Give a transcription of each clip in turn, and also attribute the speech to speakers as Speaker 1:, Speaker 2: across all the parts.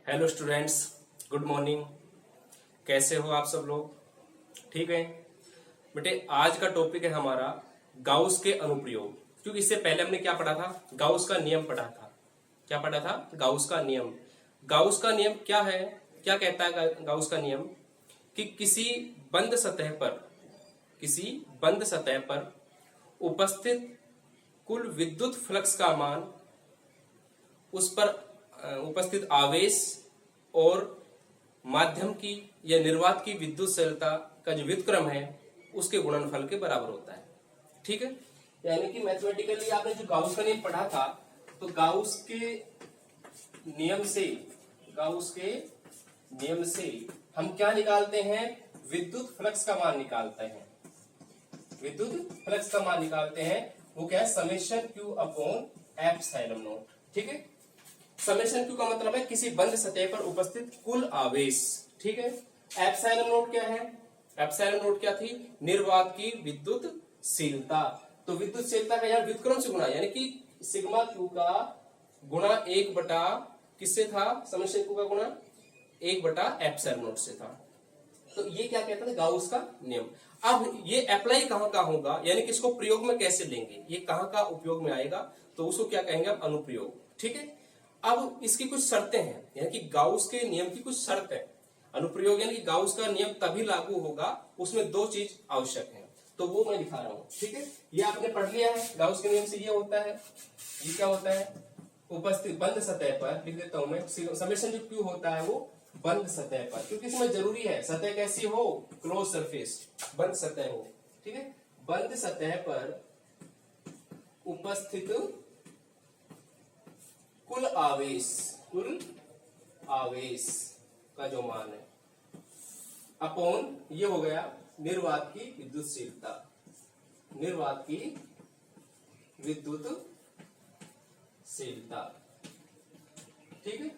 Speaker 1: Hello students, good morning. कैसे हो आप सब लोग? ठीक है बेटे, आज का टॉपिक है हमारा गाउस के अनुप्रयोग। क्योंकि इससे पहले हमने क्या पढ़ा था? गाउस का नियम पढ़ा था। क्या पढ़ा था? गाउस का नियम। गाउस का नियम क्या है? क्या कहता है गाउस का नियम? कि किसी बंद सतह पर उपस्थित कुल विद्युत फ्लक्स का मान, उस पर उपस्थित आवेश और माध्यम की या निर्वात की विद्युतशीलता का जो व्युत्क्रम है उसके गुणनफल के बराबर होता है। ठीक है, यानी कि मैथमेटिकली आपने जो गाउस का नियम पढ़ा था, तो गाउस के नियम से हम क्या निकालते हैं? विद्युत फ्लक्स का मान निकालते हैं। विद्युत फ्लक्स का मान निकालते हैं, वो क्या है? Summation Q upon epsilon not. ठीक है, समेशन क्यू का मतलब है किसी बंद सतह पर उपस्थित कुल आवेश। ठीक है, एप्सिलॉन नॉट क्या है? एप्सिलॉन नॉट क्या थी? निर्वात की विद्युतशीलता। तो विद्युतशीलता का यहाँ व्युत्क्रम से गुणा, यानी कि सिग्मा क्यू का गुणा 1 किससे था? समेशन क्यू का गुणा 1 एप्सिलॉन नॉट से था। तो ये क्या कहता है? गाउस का नियम। अब ये अप्लाई कहां का होगा, यानी कि इसको प्रयोग में कैसे लेंगे, ये कहां का उपयोग में आएगा, तो उसको क्या कहेंगे? अब अनुप्रयोग। ठीक है, अब इसकी कुछ शर्तें हैं, यानी कि गाउस के नियम की कुछ शर्त है। अनुप्रयोग यानी कि गाउस का नियम तभी लागू होगा, उसमें दो चीज आवश्यक है, तो वो मैं दिखा रहा हूं। ठीक है, ये आपने पढ़ लिया है। गाउस के नियम से ये होता है, ये क्या होता है? उपस्थित बंद सतह पर, लिख देता हूं मैं, समेशन जो क्यू होता है वो बंद सतह पर, क्योंकि इसमें जरूरी है सतह कैसी हो? क्लोज सरफेस, बंद सतह हो। ठीक है, बंद सतह पर उपस्थित कुल आवेश का जो मान है अपॉन, ये हो गया निर्वात की विद्युतशीलता। ठीक है,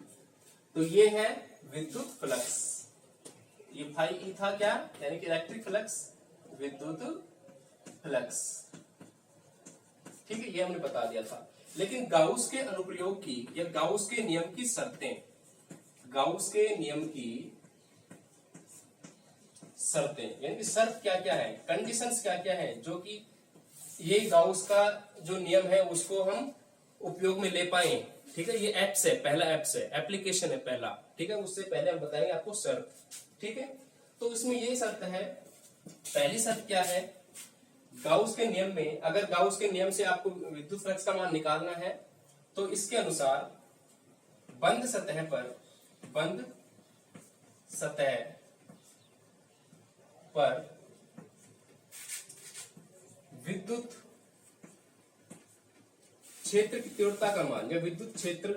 Speaker 1: तो ये है विद्युत फ्लक्स। ये फाई ई था क्या? यानी कि इलेक्ट्रिक फ्लक्स, विद्युत फ्लक्स। ठीक है, ये हमने बता दिया था। लेकिन गाउस के अनुप्रयोग की या गाउस के नियम की शर्तें, यानी कि शर्त क्या क्या है, कंडीशंस क्या क्या है, जो कि ये गाउस का जो नियम है उसको हम उपयोग में ले पाए। ठीक है, ये एप्स है, पहला एप्स है, एप्लीकेशन है पहला। ठीक है, उससे पहले हम बताएंगे आपको शर्त। ठीक है, तो इसमें ये शर्त है, पहली शर्त क्या है? गाउस के नियम में, अगर गाउस के नियम से आपको विद्युत फ्लक्स का मान निकालना है, तो इसके अनुसार बंद सतह पर विद्युत क्षेत्र की तीव्रता का मान, या विद्युत क्षेत्र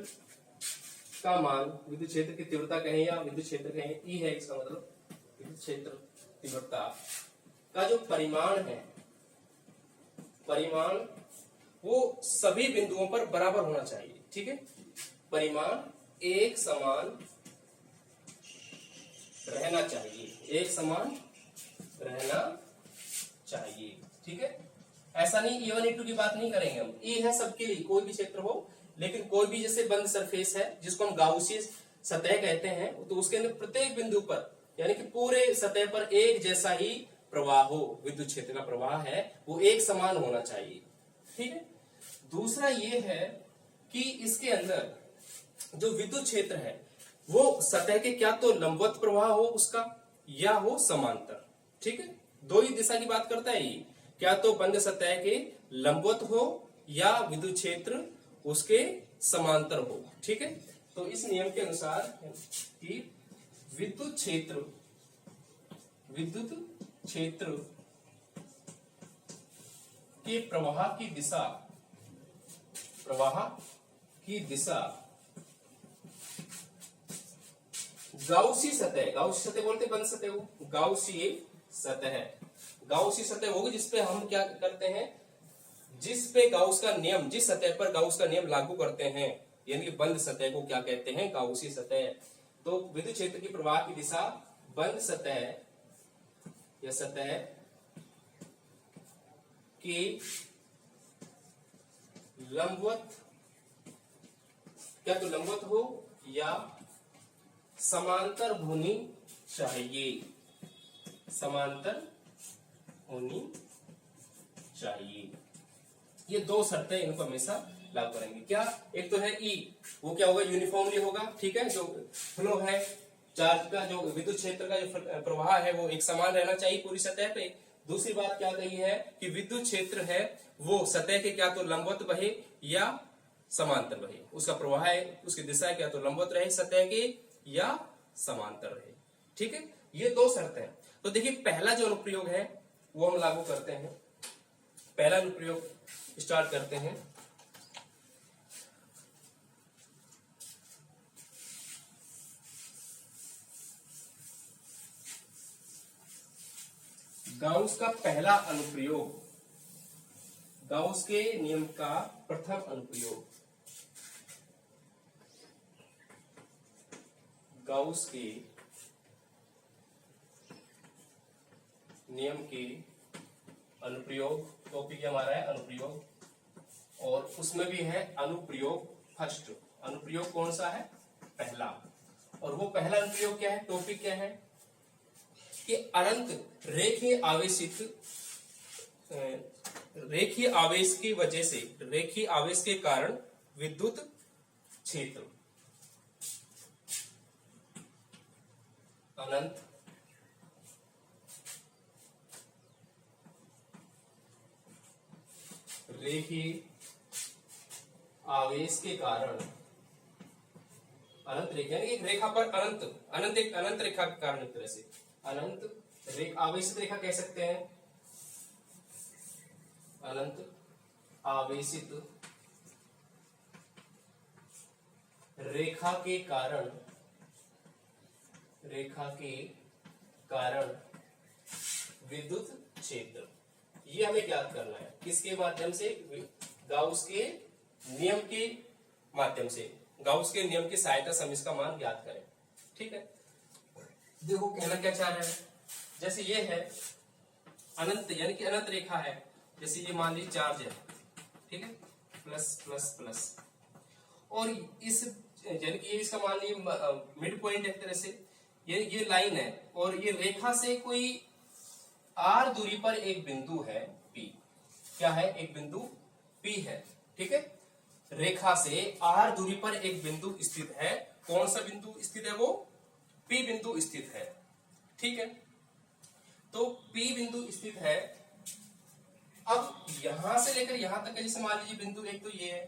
Speaker 1: की तीव्रता कहें या विद्युत क्षेत्र कहें, ई है इसका मतलब, विद्युत क्षेत्र तीव्रता का जो परिमाण वो सभी बिंदुओं पर बराबर होना चाहिए। ठीक है, परिमाण एक समान रहना चाहिए। ठीक है, ऐसा नहीं E1 E2 की बात नहीं करेंगे हम, E है सबके लिए, कोई भी क्षेत्र हो, लेकिन कोई भी जैसे बंद सरफेस है जिसको हम गाउसीय सतह कहते हैं, तो उसके अंदर प्रत्येक बिंदु पर, यानी कि पूरे सतह पर एक जैसा ही प्रवाह हो, विद्युत क्षेत्र का प्रवाह है वो एक समान होना चाहिए। ठीक है, दूसरा ये है कि इसके अंदर जो विद्युत क्षेत्र है वो सतह के क्या तो लंबवत प्रवाह हो उसका, या हो समांतर। ठीक है, दो ही दिशा की बात करता है ये, क्या तो बंद सतह के लंबवत हो या विद्युत क्षेत्र उसके समांतर हो। ठीक है, तो इस नियम के अनुसार कि विद्युत क्षेत्र के प्रवाह की दिशा गाउसी सतह बोलते बंद सतह को, गाउसी सतह होगी जिसपे हम क्या करते हैं, जिस सतह पर गाउस का नियम लागू करते हैं, यानी कि बंद सतह को क्या कहते हैं? गाउसी सतह। तो विद्युत क्षेत्र की प्रवाह की दिशा बंद सतह या सतह की लंबवत, क्या तो लंबवत हो या समांतर होनी चाहिए, समांतर होनी चाहिए। ये दो शर्तें इनको हमेशा लागू करेंगे। क्या? एक तो है ई, वो क्या होगा? यूनिफॉर्मली होगा, ठीक है। जो फ्लो है चार्ज का, जो विद्युत क्षेत्र का जो प्रवाह है वो एक समान रहना चाहिए पूरी सतह पे। दूसरी बात क्या कही है कि विद्युत क्षेत्र है वो सतह के क्या तो लंबवत बहे या समांतर बहे, उसका प्रवाह है उसकी दिशा क्या तो लंबवत रहे सतह के या समांतर रहे, ठीक है। ये दो शर्तें हैं। तो देखिए पहला जो अनुप्रयोग है वो हम लागू करते हैं। पहला अनुप्रयोग स्टार्ट करते हैं। गाउस का पहला अनुप्रयोग, गाउस के नियम का प्रथम अनुप्रयोग, गाउस के नियम के अनुप्रयोग, टॉपिक हमारा है अनुप्रयोग, और उसमें भी है अनुप्रयोग फर्स्ट। अनुप्रयोग कौन सा है? पहला। और वो पहला अनुप्रयोग क्या है? टॉपिक क्या है कि अनंत रेखीय आवेशित, रेखीय आवेश की वजह से, रेखीय आवेश के कारण विद्युत क्षेत्र, अनंत रेखीय आवेश के कारण, अनंत रेखा यानी एक रेखा पर अनंत, अनंत एक अनंत रेखा के कारण, एक तरह से अनंत आवेशित रेखा कह सकते हैं। अनंत आवेशित रेखा के कारण, रेखा के कारण विद्युत क्षेत्र, ये हमें ज्ञात करना है। किसके माध्यम से? गाउस के नियम के माध्यम से, गाउस के नियम की सहायता से हम इसका मान ज्ञात करें, ठीक है। देखो कहना क्या चाह रहे हैं, जैसे ये है अनंत यानी कि अनंत रेखा है, जैसे ये मान लीजिए चार्ज है, ठीक है, प्लस प्लस प्लस, और इस यानी कि ये इसका मान लीजिए मिड पॉइंट एक तरह से, ये लाइन है और ये रेखा से कोई आर दूरी पर एक बिंदु है P, क्या है? एक बिंदु P है, ठीक है। रेखा से आर दूरी पर एक बिंदु स्थित है। कौन सा बिंदु स्थित है? वो P बिंदु स्थित है, ठीक है। तो P बिंदु स्थित है। अब यहां से लेकर यहां तक जैसे मान लीजिए बिंदु एक तो ये है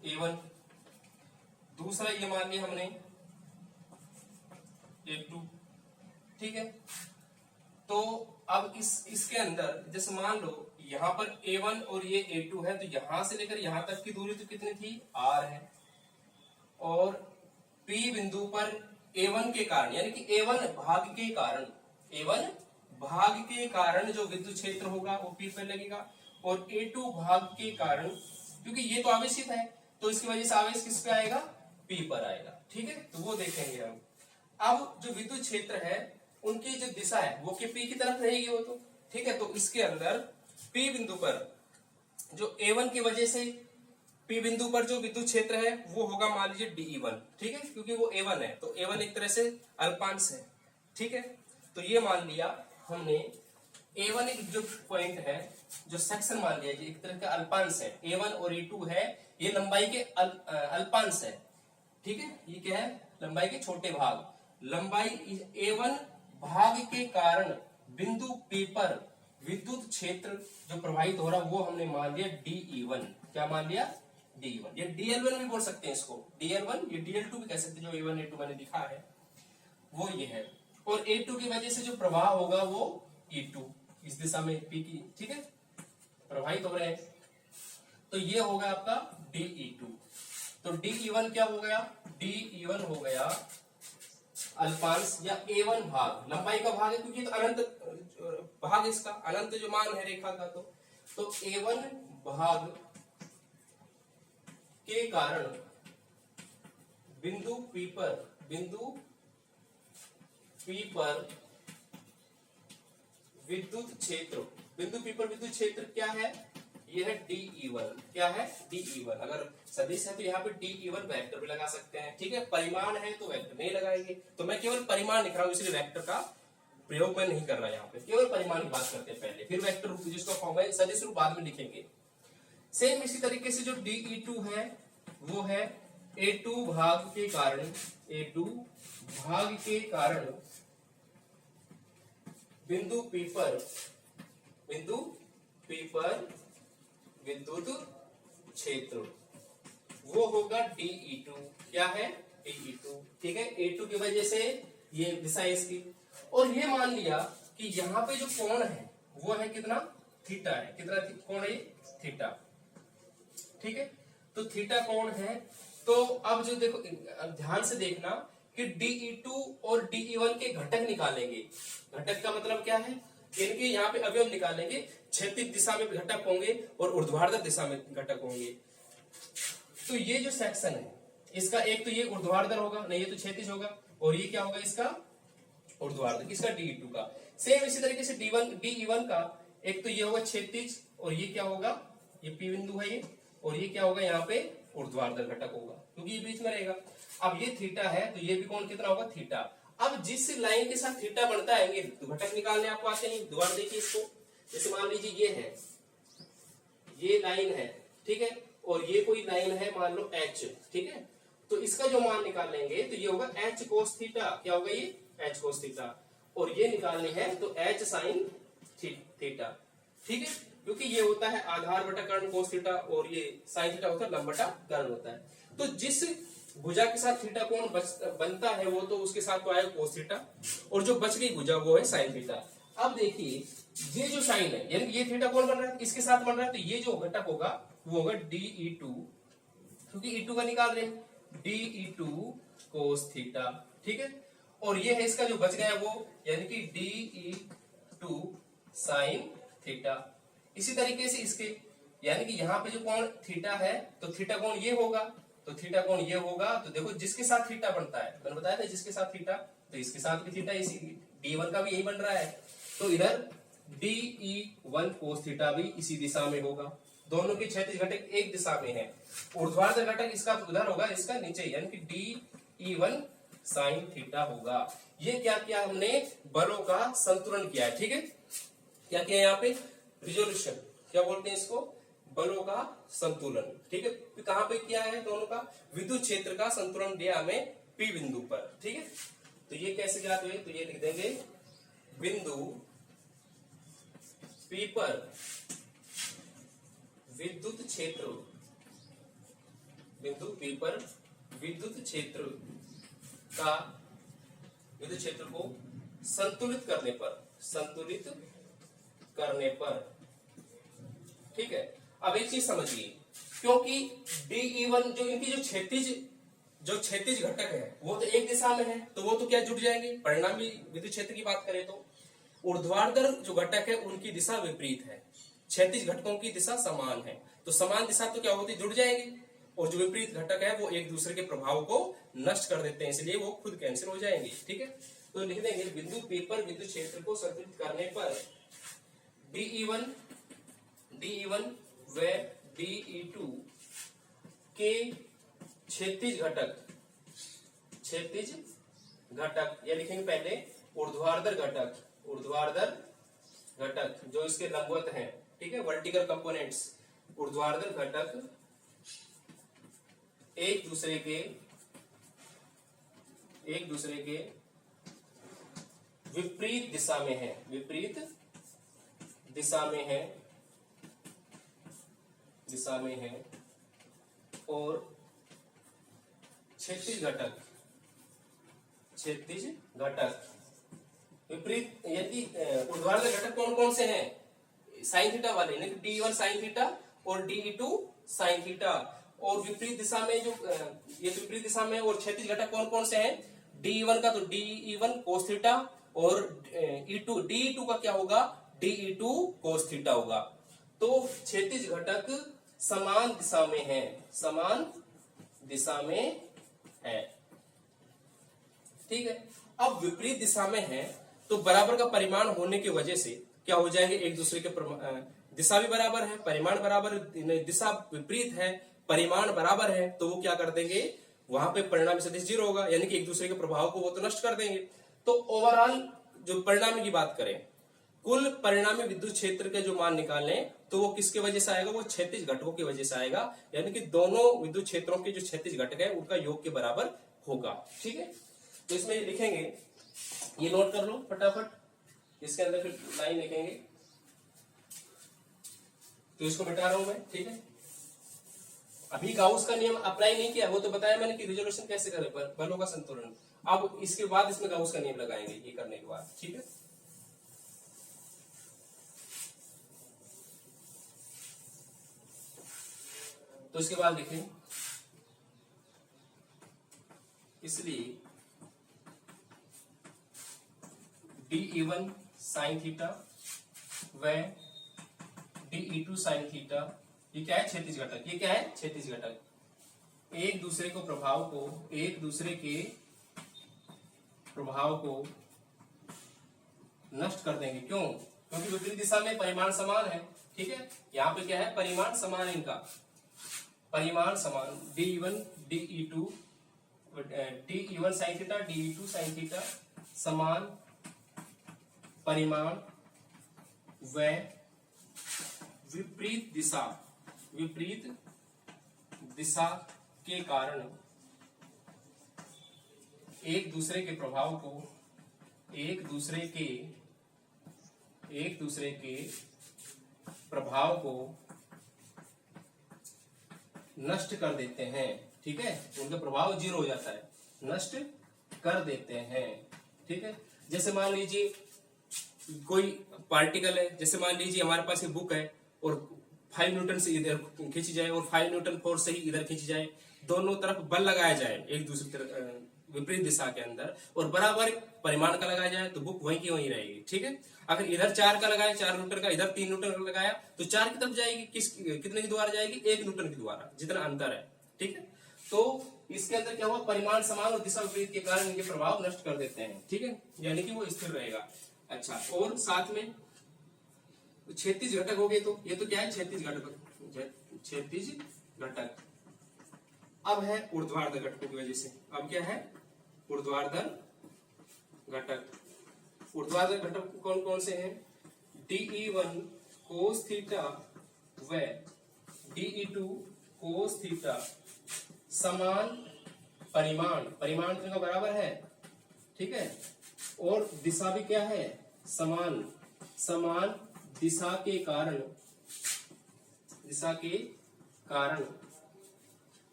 Speaker 1: A1, दूसरा ये मान लिया हमने A2, ठीक है। तो अब इसके अंदर जैसे मान लो यहां पर A1 और ये A2 है, तो यहां से लेकर यहां तक की दूरी तो कितनी थी? R है। और P बिंदु पर A1 के कारण यानी कि A1 भाग के कारण, A1 भाग के कारण जो विद्युत क्षेत्र होगा वो P पर लगेगा, और A2 भाग के कारण, क्योंकि ये तो आवेशित है तो इसकी वजह से आवेश किस पे आएगा? P पर आएगा, ठीक है। तो वो देखेंगे हम। अब जो विद्युत क्षेत्र है उनकी जो दिशा है वो P की तरफ रहेगी वो तो, ठीक है। तो इसके अंदर P बिंदु पर जो A1 की वजह से P बिंदु पर जो विद्युत क्षेत्र है वो होगा मान लीजिए DE1, ठीक है, क्योंकि वो A1 है तो A1 एक तरह से अल्पांश है, ठीक है। तो ये मान लिया हमने A1 एक जो पॉइंट है, जो सेक्शन मान लिया एक तरह का अल्पांश है। A1 और A2 है, ये लंबाई के अल्पांश है, ठीक है। ये क्या है? लंबाई के छोटे भाग। लंबाई A1 भाग के कारण बिंदु P पर विद्युत क्षेत्र जो प्रवाहित हो रहा है वो हमने मान लिया DE1। क्या मान लिया? DE1। ये DL1 भी बोल सकते हैं इसको, DL1, ये DL2 भी कह सकते हैं। जो A1 A2 मैंने लिखा है वो ये है। और A2 की वजह से जो प्रवाह होगा वो E2 इस दिशा में P की, ठीक है, प्रवाहित हो रहे हैं। तो ये होगा आपका DE2। तो DE1 क्या हो गया? DE1 हो गया अल्पांश या A1 भाग, लंबाई का भाग है क्योंकि तो अनंत भाग इसका, अनंत जो मान है रेखा का, तो A1 भाग के कारण बिंदु P पर विद्युत क्षेत्र, बिंदु P पर विद्युत क्षेत्र क्या है? ये है DE1। क्या है? DE1। अगर सदिश है तो यहाँ पे D-E1 वेक्टर भी लगा सकते हैं, ठीक है। परिमाण है तो वेक्टर नहीं लगाएंगे, तो मैं केवल परिमाण लिख रहा हूँ, इसलिए वेक्टर का प्रयोग मैं नहीं कर रहा यहाँ पे, केवल परिमाण की बात करते हैं पहले, फिर वेक्टर रूप जिसका फॉर्म है सदिश रूप बाद में लिखेंगे। सेम इसी तरीके से जो DE2 है वो है A2 भाग के कारण, A2 भाग के कारण बिंदु P पर विद्युत क्षेत्र, वो होगा DE2। क्या है? DE2, ठीक है। A2 की वजह से ये दिशा है इसकी, और ये मान लिया कि यहाँ पे जो कोण है वो है कितना? थीटा है। कितना कोण है? थीटा, ठीक है। तो थीटा कोण है, तो अब जो देखो ध्यान से देखना कि DE2 और DE1 के घटक निकालेंगे। घटक का मतलब क्या है? इनके यहाँ पे अवयव निकालेंगे, क्षैतिज दिशा में घटक होंगे और ऊर्ध्वाधर दिशा में घटक होंगे। तो ये जो सेक्शन है इसका, एक तो ये ऊर्ध्वाधर होगा, नहीं ये तो क्षैतिज होगा, और ये क्या होगा इसका? ऊर्ध्वाधर। किसका? DE2 का। सेम इसी तरीके से DE1 का, एक तो ये होगा क्षैतिज, और ये क्या होगा? ये P बिंदु है ये, और ये क्या होगा? यहाँ पे ऊर्ध्वाधर घटक होगा, क्योंकि ये बीच में रहेगा। अब ये थीटा है तो ये भी कोण कितना होगा? थीटा। अब जिस लाइन के साथ थीटा बनता है तो घटक निकालने आपको आते हैं। दोबारा देखिए इसको, जैसे मान लीजिए ये है, ये लाइन है, ठीक है, और ये कोई लाइन है मान लो H, ठीक है। तो इसका जो मान निकालेंगे तो ये होगा H cos थीटा। क्या होगा ये? H cos theta. और ये निकालनी है तो H sin थीटा, ठीक है, क्योंकि ये होता है आधार बटा कर्ण cos थीटा, और ये sin थीटा होता है लंब बटा कर्ण होता है। तो जिस भुजा के साथ थीटा कोण बनता है वो तो उसके साथ तो आएगा cos थीटा, और जो बच गई भुजा वो है sin थीटा। अब देखिए ये जो साइन है, यानी ये थीटा कोण बन रहा है, इसके साथ बन रहा है, तो ये जो घटक होगा वो होगा DE2, क्योंकि E2 का निकाल रहे हैं, DE2 cos थीटा, ठीक है। और ये है इसका जो बच गया वो, यानी कि DE2 sin थीटा। इसी तरीके से इसके, यानी कि यहाँ पे जो कोण थीटा है तो थीटा कोण ये होगा, तो थीटा कोण ये होगा। तो देखो जिसके साथ थीटा बनता है, मैंने बताया था जिसके साथ थीटा, तो इसके साथ भी थीटा, इसी D1 का भी यही बन रहा है, तो इधर DE1 cos थीटा भी इसी दिशा में होगा। दोनों के क्षैतिज घटक एक दिशा में है। ऊर्ध्वाधर घटक इसका उधर होगा, इसका नीचे, यानी कि DE1 sin थीटा होगा। ये क्या किया हमने? बलों का संतुलन किया है, ठीक है। क्या किया यहाँ पे? रिजोल्यूशन, क्या बोलते हैं इसको? बलों का संतुलन, ठीक है। तो कहां पे किया है? दोनों का विद्युत क्षेत्र का संतुलन दिया हमें P बिंदु पर, ठीक है। तो ये कैसे ज्ञात हुए? तो ये लिख देंगे बिंदु P पर विद्युत क्षेत्र, बिंदु P पर विद्युत क्षेत्र का, विद्युत क्षेत्र को संतुलित करने पर, ठीक है। अब एक चीज समझिए, क्योंकि DE1 जो इनकी जो क्षैतिज घटक है वो तो एक दिशा में है, तो वो तो क्या जुड़ जाएंगे? परिणामी विद्युत क्षेत्र की बात करें तो ऊर्ध्वाधर जो घटक है उनकी दिशा विपरीत है, क्षैतिज घटकों की दिशा समान है, तो समान दिशा तो क्या होती? जुड़ जाएंगे। और जो विपरीत घटक है वो एक दूसरे के प्रभाव को नष्ट कर देते हैं, इसलिए वो खुद कैंसिल हो जाएंगे, ठीक है। तो लिख देंगे बिंदु P पर विद्युत क्षेत्र को संतुलित करने पर DE1 व DE2 के क्षैतिज घटक, या लिखेंगे पहले ऊर्ध्वाधर घटक जो इसके लंबवत हैं, ठीक है, वर्टिकल कंपोनेंट्स, ऊर्ध्वाधर घटक एक दूसरे के विपरीत दिशा में है, और क्षैतिज घटक विपरीत, यदि ऊर्ध्वाधर घटक कौन कौन से हैं? साइन थीटा वाले, DE1 साइन थीटा और DE2 साइन थीटा। और विपरीत दिशा में जो ये विपरीत दिशा में और क्षैतिज घटक कौन कौन से हैं? DE1 का तो DE1 cos थीटा, और DE2 का क्या होगा? DE2 cos थीटा होगा। तो क्षैतिज घटक समान दिशा में है, ठीक है। अब विपरीत दिशा में है तो बराबर का परिमाण होने की वजह से क्या हो जाएंगे? एक दूसरे के दिशा भी बराबर है, परिमाण बराबर, दिशा विपरीत है परिमाण बराबर है तो वो क्या कर देंगे, वहां पे परिणामी सदिश 0 होगा, यानी कि एक दूसरे के प्रभाव को वो तो नष्ट कर देंगे। तो ओवरऑल जो परिणामी की बात करें, कुल परिणामी विद्युत क्षेत्र के जो मान निकालने, तो वो किसके वजह से आएगा, वो क्षैतिज घटकों की वजह से आएगा, यानी कि दोनों विद्युत क्षेत्रों के जो क्षैतिज घटक है उनका योग के बराबर होगा। ठीक है, तो इसमें ये लिखेंगे, ये नोट कर लो फटाफट, इसके अंदर फिर लाइन लिखेंगे, तो इसको मिटा रहा हूं मैं। ठीक है, अभी गाउस का नियम अप्लाई नहीं किया, वो तो बताया मैंने कि रिजोल्यूशन कैसे करें, बलों का संतुलन। अब इसके बाद इसमें गाउस का नियम लगाएंगे, ये करने के बाद। ठीक है, तो इसके बाद देखें, इसलिए DE1 साइन थीटा व DE2 साइन थीटा, ये क्या है, क्षैतिज घटक। ये क्या है, क्षैतिज घटक। एक दूसरे के प्रभाव को नष्ट कर देंगे। क्यों? क्योंकि विपरीत दिशा में परिमाण समान है। ठीक है, यहाँ पे क्या है, परिमाण समान है, इनका परिमाण समान। DE1 DE1 sine theta DE2 sine theta समान परिमाण व विपरीत दिशा के कारण एक दूसरे के प्रभाव को नष्ट कर देते हैं। ठीक है, उनका प्रभाव 0 हो जाता है, नष्ट कर देते हैं। ठीक है, जैसे मान लीजिए कोई पार्टिकल है, जैसे मान लीजिए हमारे पास एक बुक है और 5 न्यूटन से इधर खींची जाए और 5 न्यूटन फोर्स से ही इधर खींची जाए, दोनों तरफ बल लगाया जाए एक दूसरी तरफ विपरीत दिशा के अंदर, और बराबर परिमाण का लगाया जाए तो बुक वहीं की वहीं रहेगी। ठीक है, अगर इधर 4 का लगाया, 4 न्यूटन का, इधर 3 न्यूटन का लगाया, तो 4 की तरफ जाएगी, कितने के द्वारा जाएगी, 1 न्यूटन के द्वारा, जितना अंतर है। ठीक है, तो इसके अंदर क्या हुआ, परिमाण समान और दिशा विपरीत के कारण इनके प्रभाव नष्ट कर देते हैं। ठीक है, यानी कि वो स्थिर रहेगा। अच्छा, और साथ में क्षैतिज घटक हो गए, तो ये तो क्या है, क्षैतिज घटक। अब है ऊर्ध्वाधर घटकों की वजह से, अब क्या है, ऊर्ध्वाधर घटक। ऊर्ध्वाधर घटक कौन कौन से हैं, DE1 cos थीटा व DE2 cos थीटा समान परिमाण का बराबर है। ठीक है, और दिशा भी क्या है, समान दिशा के कारण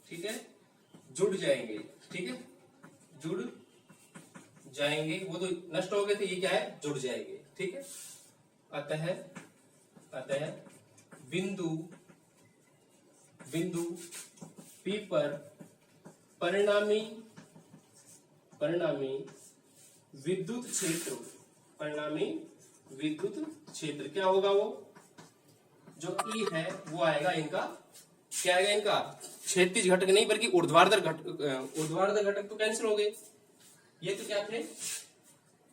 Speaker 1: ठीक है, जुड़ जाएंगे। ठीक है, जुड़ जाएंगे, वो तो नष्ट हो गए थे, ये क्या है, जुड़ जाएंगे। ठीक है, अतः बिंदु P पर परिणामी विद्युत क्षेत्र क्या होगा, वो जो E है वो आएगा इनका, क्या आएगा इनका, क्षैतिज घटक नहीं बल्कि ऊर्ध्वाधर घटक तो कैंसिल हो गए। ये तो क्या थे,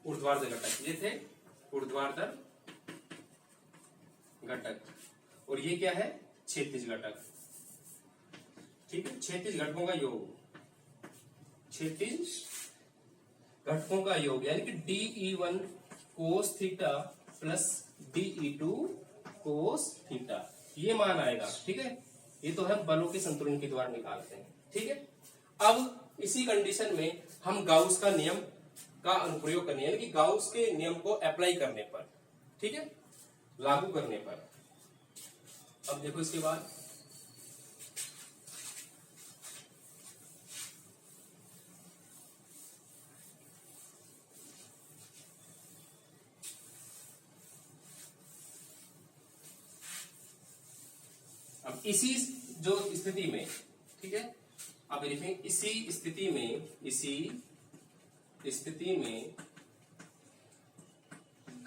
Speaker 1: ऊर्ध्वाधर घटक, ये थे ऊर्ध्वाधर घटक, और ये क्या है, क्षैतिज घटक। ठीक है, क्षैतिज घटकों का योग, यानी कि DE1 cos theta plus DE2 cos theta, ये मान आएगा। ठीक है, ये तो हम बलों के संतुलन के द्वारा निकालते हैं। ठीक है, अब इसी कंडीशन में हम गाउस का नियम का अनुप्रयोग करने, यानी कि गाउस के नियम को अप्लाई करने पर, ठीक है, लागू करने पर। अब देखो इसके बाद अब इसी जो स्थिति में, ठीक है, अब देखें इसी स्थिति में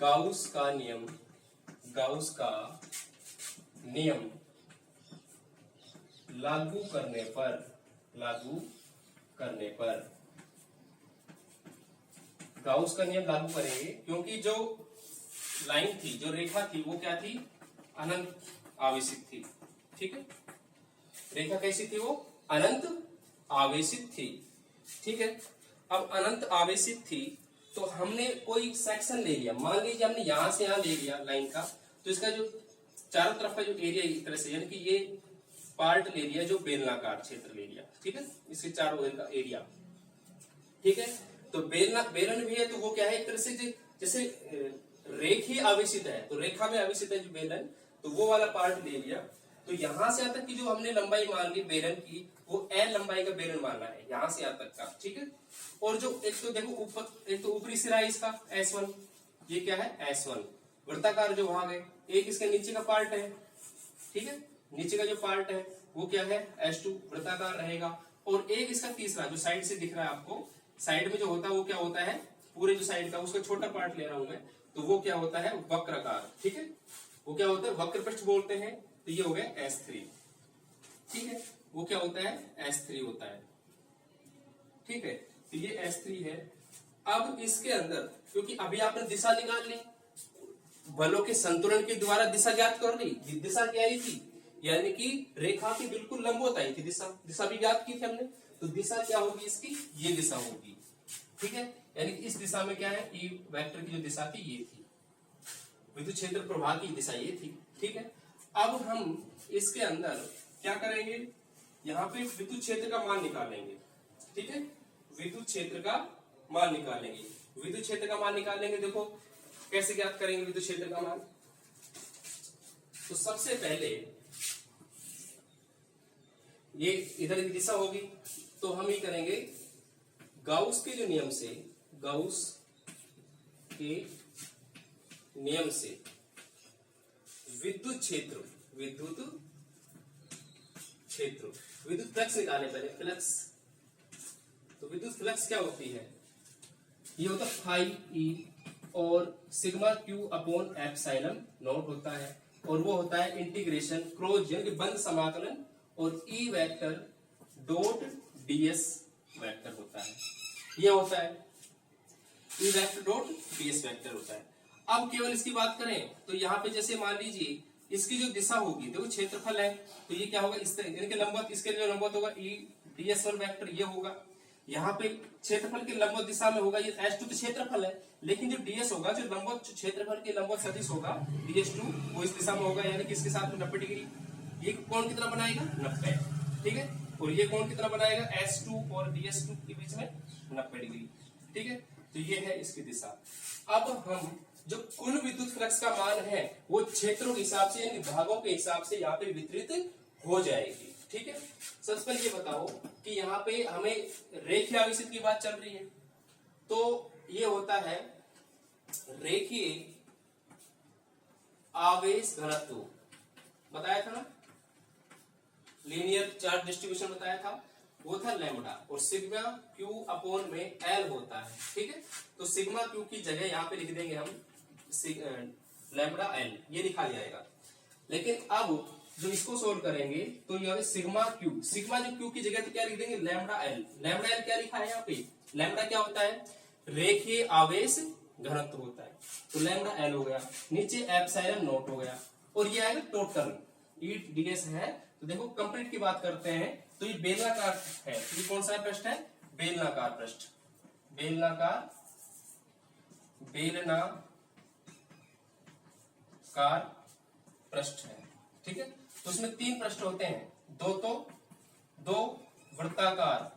Speaker 1: गाउस का नियम लागू करने पर गाउस का नियम लागू करेंगे, क्योंकि जो लाइन थी, जो रेखा थी, वो क्या थी, अनंत आवेशित थी। ठीक है, रेखा कैसी थी? वो अनंत आवेशित थी। ठीक है, अब अनंत आवेशित थी तो हमने कोई सेक्शन ले लिया, मान लीजिए हमने यहां से यहां ले लिया लाइन का, तो इसका जो चारों तरफ का जो एरिया एक तरह से, यानी कि ये पार्ट ले लिया जो बेलनाकार क्षेत्र ले लिया। ठीक है, इसके चारों ओर का एरिया। ठीक है, तो बेलन भी है तो वो क्या है, एक तरह से जैसे रेखीय आवेशित है, तो रेखा में आवेशित है जो बेलन, तो वो वाला पार्ट ले लिया। तो यहां से यहां तक की जो हमने लंबाई मान ली बेलन की, वो एल लंबाई का बेलन मानना है यहां से यहां तक का। ठीक है, और जो एक तो देखो ऊपर, एक तो ऊपरी सिरा है इसका S1, ये क्या है S1 वृत्ताकार जो भाग है, एक इसके नीचे का पार्ट है। ठीक है, नीचे का जो पार्ट है वो क्या है S2 वृत्ताकार रहेगा, और एक इसका तीसरा जो साइड से दिख रहा है आपको, साइड में जो होता है वो क्या होता है, पूरे जो साइड का उसका छोटा पार्ट ले रहा हूं मैं, तो वो क्या होता है वक्राकार। ठीक है, वो क्या होता है वक्र पृष्ठ बोलते हैं, तो ये हो गया S3। ठीक है, वो क्या होता है S3 होता है। ठीक है, तो ये S3 है। अब इसके अंदर क्योंकि अभी आपने दिशा निकाल ली, बलों के संतुलन के द्वारा दिशा ज्ञात कर ली, दिशा क्या आई थी, यानी कि रेखा की बिल्कुल लंबवत आई थी दिशा भी ज्ञात की थी हमने, तो दिशा क्या होगी इसकी, ये दिशा होगी। ठीक है, यानी कि इस दिशा में क्या है, ई वेक्टर की जो दिशा थी ये थी, विद्युत क्षेत्र प्रवाह की दिशा ये थी। ठीक है, अब हम इसके अंदर क्या करेंगे, यहाँ पे विद्युत क्षेत्र का मान निकालेंगे। ठीक है, विद्युत क्षेत्र का मान निकालेंगे। विद्युत क्षेत्र का मान निकालेंगे, देखो कैसे ज्ञात करेंगे विद्युत क्षेत्र का मान। तो सबसे पहले ये इधर की दिशा होगी, तो हम ये करेंगे गाउस के जो नियम से, गाउस के नियम से विद्युत क्षेत्र, विद्युत फ्लक्स निकाले पहले, फ्लक्स। तो विद्युत फ्लक्स क्या होती है, ये होता है फाई ई और sigma Q upon epsilon not होता है, और वो होता है इंटीग्रेशन क्लोज यानी कि बंद समाकलन, और E vector dot DS vector होता है, ये होता है E vector dot DS vector होता है। अब केवल इसकी बात करें तो यहाँ पे जैसे मान लीजिए इसकी जो दिशा होगी, देखो क्षेत्रफल है तो ये क्या होगा, इस तरह यानी कि लंबवत, इसके जो लंबवत होगा ई डीएस1 वेक्टर ये होगा। यहाँ पे क्षेत्रफल के लंबवत दिशा में होगा, ये S2 तो क्षेत्रफल है, लेकिन जो ds होगा, जो लंबवत क्षेत्रफल के लंबवत सदिश होगा ds2, वो इस दिशा में होगा, यानी कि इसके साथ में 90 डिग्री। ये कोण कितना बनाएगा 90। ठीक है, और ये कोण कितना बनाएगा S2 और ds2 के बीच में 90 डिग्री। ठीक है, तो ये है इसकी दिशा। अब हम जो कुल विद्युत फ्लक्स का मान है वो क्षेत्रों के हिसाब से यानी भागों के हिसाब से यहाँ पे वितरित हो जाएगी। ठीक है, सबसे पहले ये बताओ कि यहाँ पे हमें रेखीय आवेशित की बात चल रही है, तो ये होता है रेखीय आवेश घनत्व, बताया था ना, लीनियर चार्ज डिस्ट्रीब्यूशन बताया था, वो था लैम्बडा, और सिग्मा क्यू अपॉन में एल होता है। ठीक है, तो सिग्मा क्यू की जगह यहाँ पे लिख देंगे हम लैम्बडा एल, ये लिखा जाएगा। लेकिन अब जो इसको सोल्व करेंगे तो ये सिग्मा क्यू, सिग्मा जो क्यू की जगह तो क्या लिख देंगे लैम्बडा एल। लैम्बडा एल क्या लिखा है यहाँ पे, लैम्बडा क्या होता है, रेखीय आवेश घनत्व होता है, तो लैम्बडा एल हो गया, नीचे एप्सिलॉन नॉट हो गया, और ये आएगा टोटल ई डीएस है। तो देखो कंप्लीट की बात करते हैं, तो ये बेलनाकार है, ये कौन सा पृष्ठ है, बेलनाकार पृष्ठ, बेलनाकार पृष्ठ है। ठीक है, तो उसमें 3 पृष्ठ होते हैं, दो वृत्ताकार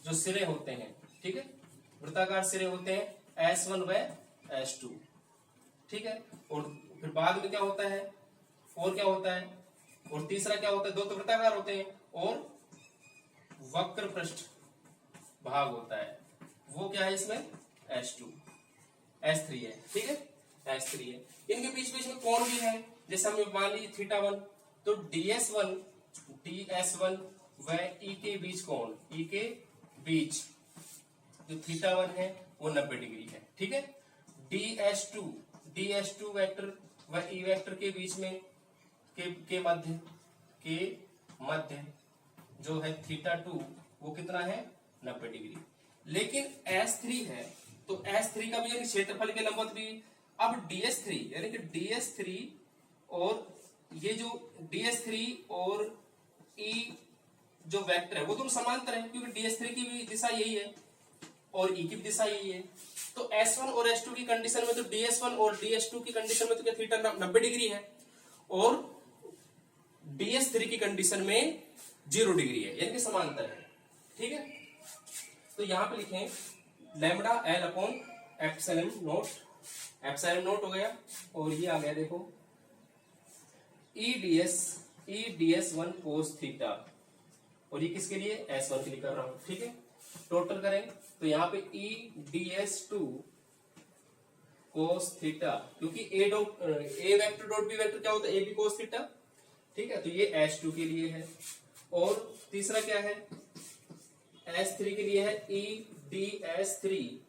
Speaker 1: जो सिरे होते हैं। ठीक है, वृत्ताकार सिरे होते हैं S1 व S2। ठीक है, और फिर बाद में क्या होता है, और क्या होता है, और तीसरा क्या होता है, 2 तो वृत्ताकार होते हैं और वक्र पृष्ठ भाग होता है, वो क्या है इसमें S2 S3 है। ठीक है, S3 है, इनके बीच बीच में कोण भी है, जैसे हमें मान लीजिए θ1, तो DS1 व E के बीच कोण, E के बीच जो θ1 है वो 90 डिग्री है। ठीक है, DS2 वेक्टर व E वेक्टर के बीच में के मध्य जो है θ2 वो कितना है 90 डिग्री। लेकिन S3 है तो S3 का भी यानी क्षेत्रफल के लंबवत भी। अब DS3 यानी कि DS3 और ये जो DS3 और ई जो वेक्टर है वो दोनों समांतर है, क्योंकि ds3 की भी दिशा यही है और ई की भी दिशा यही है। तो S1 और S2 की कंडीशन में तो ds1 और ds2 की कंडीशन में तो क्या थीटा 90 डिग्री है, और ds3 की कंडीशन में 0 डिग्री है, यानी कि समांतर है। ठीक है, तो यहां पे लिखें lambda L upon epsilon not, epsilon not हो गया, और ये आ गया देखो ई ds 1 cos थीटा, और ये किसके लिए, S1 के लिए कर रहा हूं। ठीक है, टोटल करें तो यहाँ पे ई ds2 cos थीटा, क्योंकि ए वेक्टर डॉट बी वेक्टर क्या होता है, ए बी cos थीटा। ठीक है, तो ये S2 के लिए है, और तीसरा क्या है, S3 के लिए है ई ds3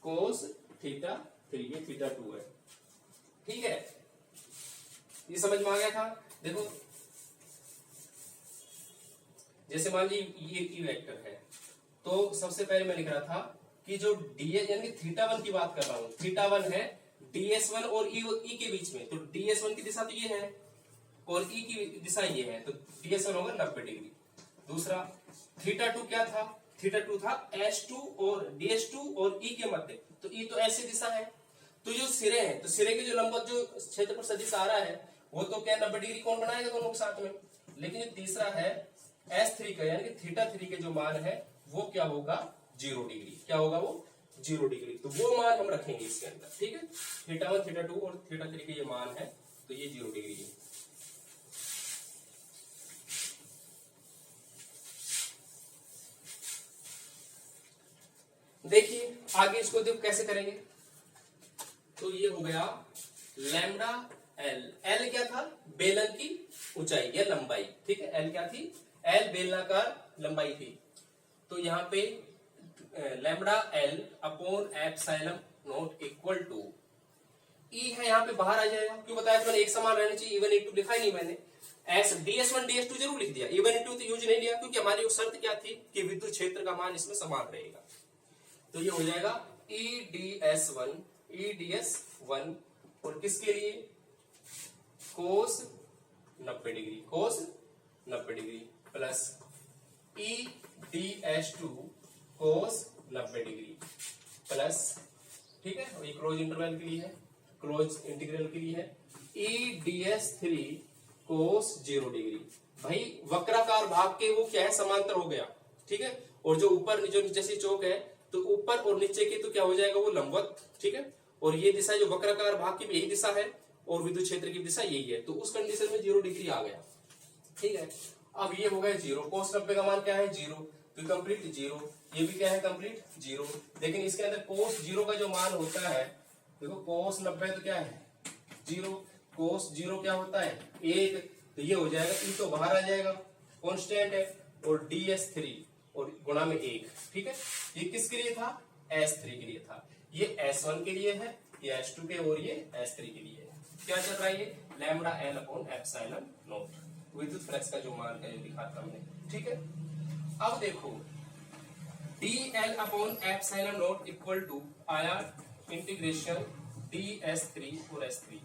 Speaker 1: cos थीटा 3, ये थीटा 2 है। ठीक है, ये समझ में आ गया था। देखो जैसे मान लीजिए ये ई वेक्टर है, तो सबसे पहले मैं लिख रहा था कि जो ds यानी थीटा 1 की बात कर रहा हूं, थीटा 1 है ds1 और ई के बीच में, तो ds1 की दिशा तो ये है और ई की दिशा ये है, तो ds1 होगा 90 डिग्री। दूसरा थीटा 2 क्या था, थीटा 2 था S2 और ds2 और ई के मध्य, तो ई तो ऐसी दिशा है, तो जो सिरे हैं, तो सिरे के जो लंबवत जो क्षेत्रफल सदिश आ रहा है वो तो क्या 90 डिग्री कौन बनाएगा दोनों के साथ में। लेकिन जो तीसरा है S3 का, यानी कि थीटा 3 के जो मान है वो क्या होगा, 0 डिग्री, क्या होगा वो 0 डिग्री, तो वो मान हम रखेंगे इसके अंदर। ठीक है, थीटा 1 थीटा 2 और थीटा 3 के ये मान है, तो ये 0 डिग्री है। देखिए आगे इसको देखो कैसे करेंगे, तो ये हो गया लैम्डा एल, एल क्या था, बेलन की ऊंचाई या लंबाई। ठीक है, एल क्या थी, एल बेलनाकार लंबाई थी, तो यहाँ पे lambda L upon epsilon not equal to E है, यहाँ पे बाहर आ जाएगा, क्यों बताया था मैंने, एक समान रहना चाहिए, इवन इनटू लिखा ही नहीं मैंने, एस ds1 ds2 जरूर लिख दिया, इवन इनटू तो यूज नहीं लिया, क्योंकि हमारी शर्त क्या थी कि विद्युत क्षेत्र का मान इसमें समान रहेगा। तो ये हो जाएगा ई ds1 और किसके लिए, कोस 90 डिग्री, कोस 90 डिग्री प्लस ई ds2 कोस 90 डिग्री प्लस, ठीक है, और ये क्लोज इंटरवल के लिए है, क्लोज इंटीग्रल के लिए है, ई ds3 कोस 0 डिग्री। भाई वक्राकार भाग के वो क्या है, समांतर हो गया। ठीक है, और जो ऊपर जो जैसे चौक है, तो ऊपर और नीचे की तो क्या हो जाएगा, वो लंबवत। ठीक है, और ये दिशा जो वक्राकार भाग की भी यही दिशा है और विद्युत क्षेत्र की दिशा यही है, तो उस कंडीशन में 0 डिग्री आ गया। ठीक है, अब ये हो गया 0, कोस 90 का मान क्या है 0, तो कंप्लीट 0, ये भी क्या है कंप्लीट 0। लेकिन इसके अंदर कोस 0 का जो मान होता है, देखो कोस 90 तो क्या है 0, कोस 0 क्या होता है 1, तो ये हो जाएगा, ई तो बाहर आ जाएगा, कांस्टेंट है, और ds3 और गुणा में 1। ठीक है, ये किसके लिए था, S3 के लिए था, ये S1 के लिए है, ये S2 के, और ये S3 के लिए है। क्या चल रहा है, ये lambda L upon epsilon not, विद्युत फ्लक्स का जो मान है दिखाता हमने। ठीक है, अब देखो dl upon epsilon not equal to आया इंटीग्रेशन ds3 और S3।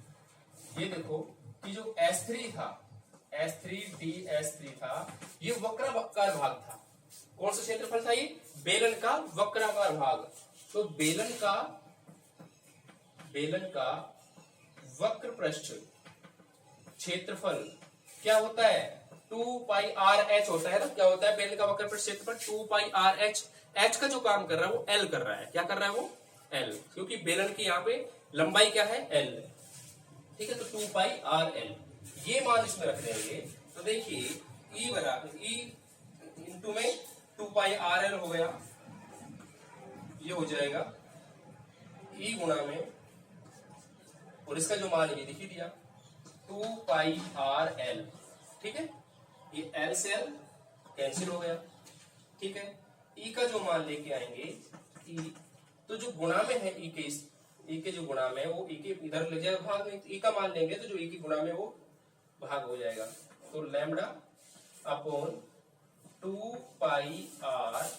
Speaker 1: ये देखो कि जो S3 था, S3 ds3 था, ये वक्राकार भाग था। कौन सा क्षेत्रफल था, ये बेलन का वक्राकार भाग। तो बेलन का वक्र पृष्ठ क्षेत्रफल क्या होता है, 2 पाई आर एच होता है ना, क्या होता है बेलन का वक्र पृष्ठ क्षेत्रफल 2 पाई आर एच। एच का जो काम कर रहा है वो एल कर रहा है, क्या कर रहा है वो एल, क्योंकि बेलन की यहाँ पे लंबाई क्या है एल। ठीक है, तो 2 पाई आर एल, ये मान इसमें रख देंगे, तो देखिए ई बराबर ई इंटू में 2 पाई आर एल हो गया, ये हो जाएगा ई गुणा में, और इसका जो मान ये दिखी दिया 2 पाई आर एल। ठीक है, ये एल से एल कैंसिल हो गया। ठीक है, ई का जो मान लेके आएंगे ई, तो जो गुणा में है ई के जो गुणा में वो ई के इधर ले जाएगा भाग में, ई का मान लेंगे तो जो ई की गुणा में वो भाग हो जाएगा, तो लैम्डा अपॉन 2 पाई आर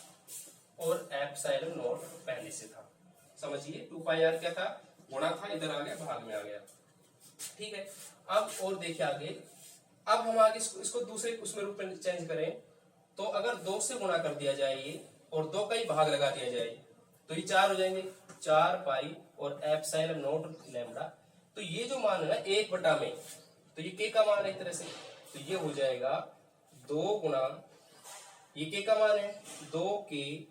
Speaker 1: और एप्सिलॉन नॉट पहले से था, समझिए 2 पाई आर क्या था, गुणा था, इधर आ गया भाग में आ गया। ठीक है, अब और देखिए आगे, अब हम आगे इसको दूसरे उसमें रूप में चेंज करें, तो अगर 2 से गुणा कर दिया जाए ये और 2 का ही भाग लगा दिया जाए तो ये 4 हो जाएंगे, 4 पाई और एप्सिलॉन नॉट लैम्डा। तो ये जो मान है ना 1 बटा में, तो ये के का मान है एक तरह से, तो ये हो जाएगा 2 गुणा, ये के का मान है 2 के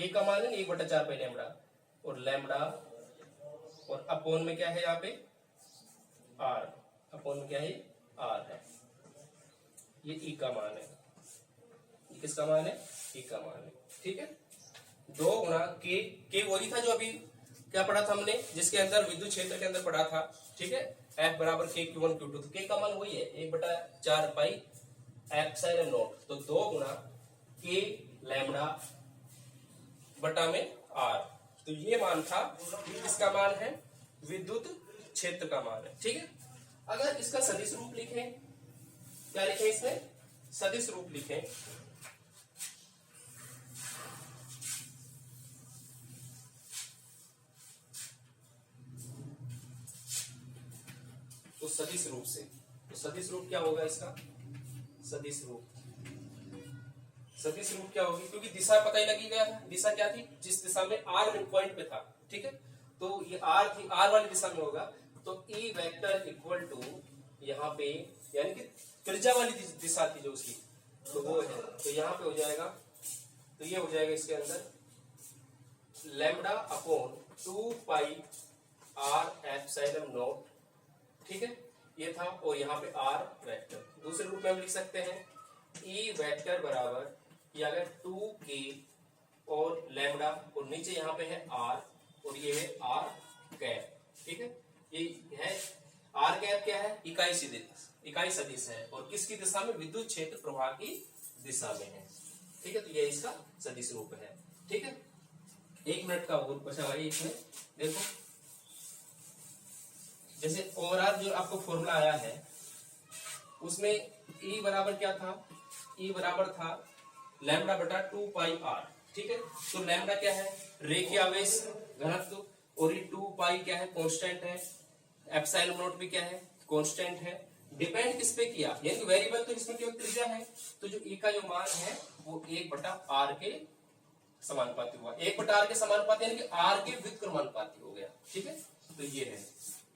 Speaker 1: का मान है 1 बटा 4 पाई लैम्डा, और लैम्डा और अपोन में क्या है यहाँ पे आर, अपोन में क्या है आर है, ये ई का मान है, ये किसका मान है ई का मान है। ठीक है, 2 गुणा के वही था जो अभी क्या पढ़ा था हमने, जिसके अंदर विद्युत क्षेत्र के अंदर पढ़ा था। ठीक है, F बराबर के Q1 Q2, तो के का मान वही है 1 बटा 4 पाई एप्सिलॉन नॉट, तो 2 गुणा के लैम्डा बटा में आर, तो ये मान था, इसका मान है विद्युत क्षेत्र का मान है। ठीक है, अगर इसका सदिश रूप लिखें, क्या लिखें इसमें सदिश रूप लिखें, तो सदिश रूप से, तो सदिश रूप क्या होगा इसका, सदिश रूप क्या होगी, क्योंकि दिशा पता ही लगी गया था, दिशा क्या थी, जिस दिशा में आर पॉइंट पे था। ठीक है, तो ये आर थी, आर वाली दिशा में होगा, तो ई वेक्टर इक्वल टू यहाँ पे यानी कि त्रिज्या वाली दिशा थी जो उसकी, तो वो है, तो यहाँ पे हो जाएगा, तो ये हो जाएगा इसके अंदर lambda upon 2 pi r epsilon not. ठीक है, ये था, और यहाँ पे आर वेक्टर, दूसरे रूप में हम लिख सकते हैं ई वेक्टर बराबर ये आ गया 2k और लैम्डा, और नीचे यहाँ पे है आर और ये है आर कैप। ठीक है, ये है आर कैप क्या है, इकाई सदिश है, और किसकी दिशा में, विद्युत क्षेत्र प्रवाह की दिशा में है। ठीक है, तो ये इसका सदिश रूप है। ठीक है, 1 मिनट का और बचा भाई, इसमें देखो, जैसे ओवरऑल जो आपको फॉर्मूला आया है उसमें ई बराबर क्या था, ई बराबर था लैम्डा बटा 2 पाई आर। ठीक है, तो लैम्डा क्या है, रेखीय आवेश घनत्व, और ये 2 पाई क्या है, कांस्टेंट है, एप्सिलॉन नॉट भी क्या है, कांस्टेंट है। डिपेंड किस पे किया, यानी वेरिएबल तो इसमें केवल त्रिज्या है, तो जो ई का जो मान है वो 1 बटा आर के समानुपाती हुआ, 1 बटा आर के समानुपाती यानी कि आर के व्युत्क्रमानुपाती हो गया। ठीक है, तो ये है,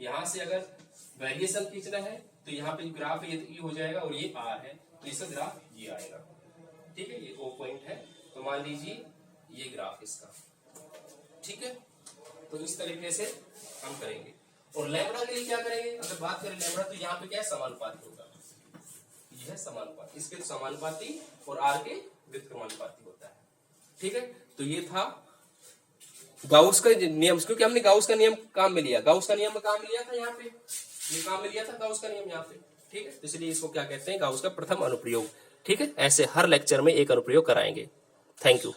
Speaker 1: यहां से अगर वेरिएशन खींचना है तो यहाँ पे ग्राफ ये तो ई हो जाएगा और ये आर है, तो इसका ग्राफ ये आएगा। ठीक है, ये ओ पॉइंट है, तो मान लीजिए ये ग्राफ इसका। ठीक है, तो इस तरीके से हम करेंगे, और लैम्डा के लिए क्या करेंगे, अगर बात करें लैम्डा, तो यहाँ पे क्या है, समानुपाती होगा, ये है समानुपाती, इसके तो समानुपाती और आर के व्युत्क्रमानुपाती होता है। ठीक है, तो ये था गाउस का नियम, क्योंकि हमने गाउस का नियम काम में लिया, गाउस का नियम में काम लिया था, यहाँ पे ये काम में लिया था गाउस का नियम यहाँ पे। ठीक है, इसलिए इसको क्या कहते हैं, गाउस का प्रथम अनुप्रयोग। ठीक है, ऐसे हर लेक्चर में एक अनुप्रयोग कराएंगे। Thank you.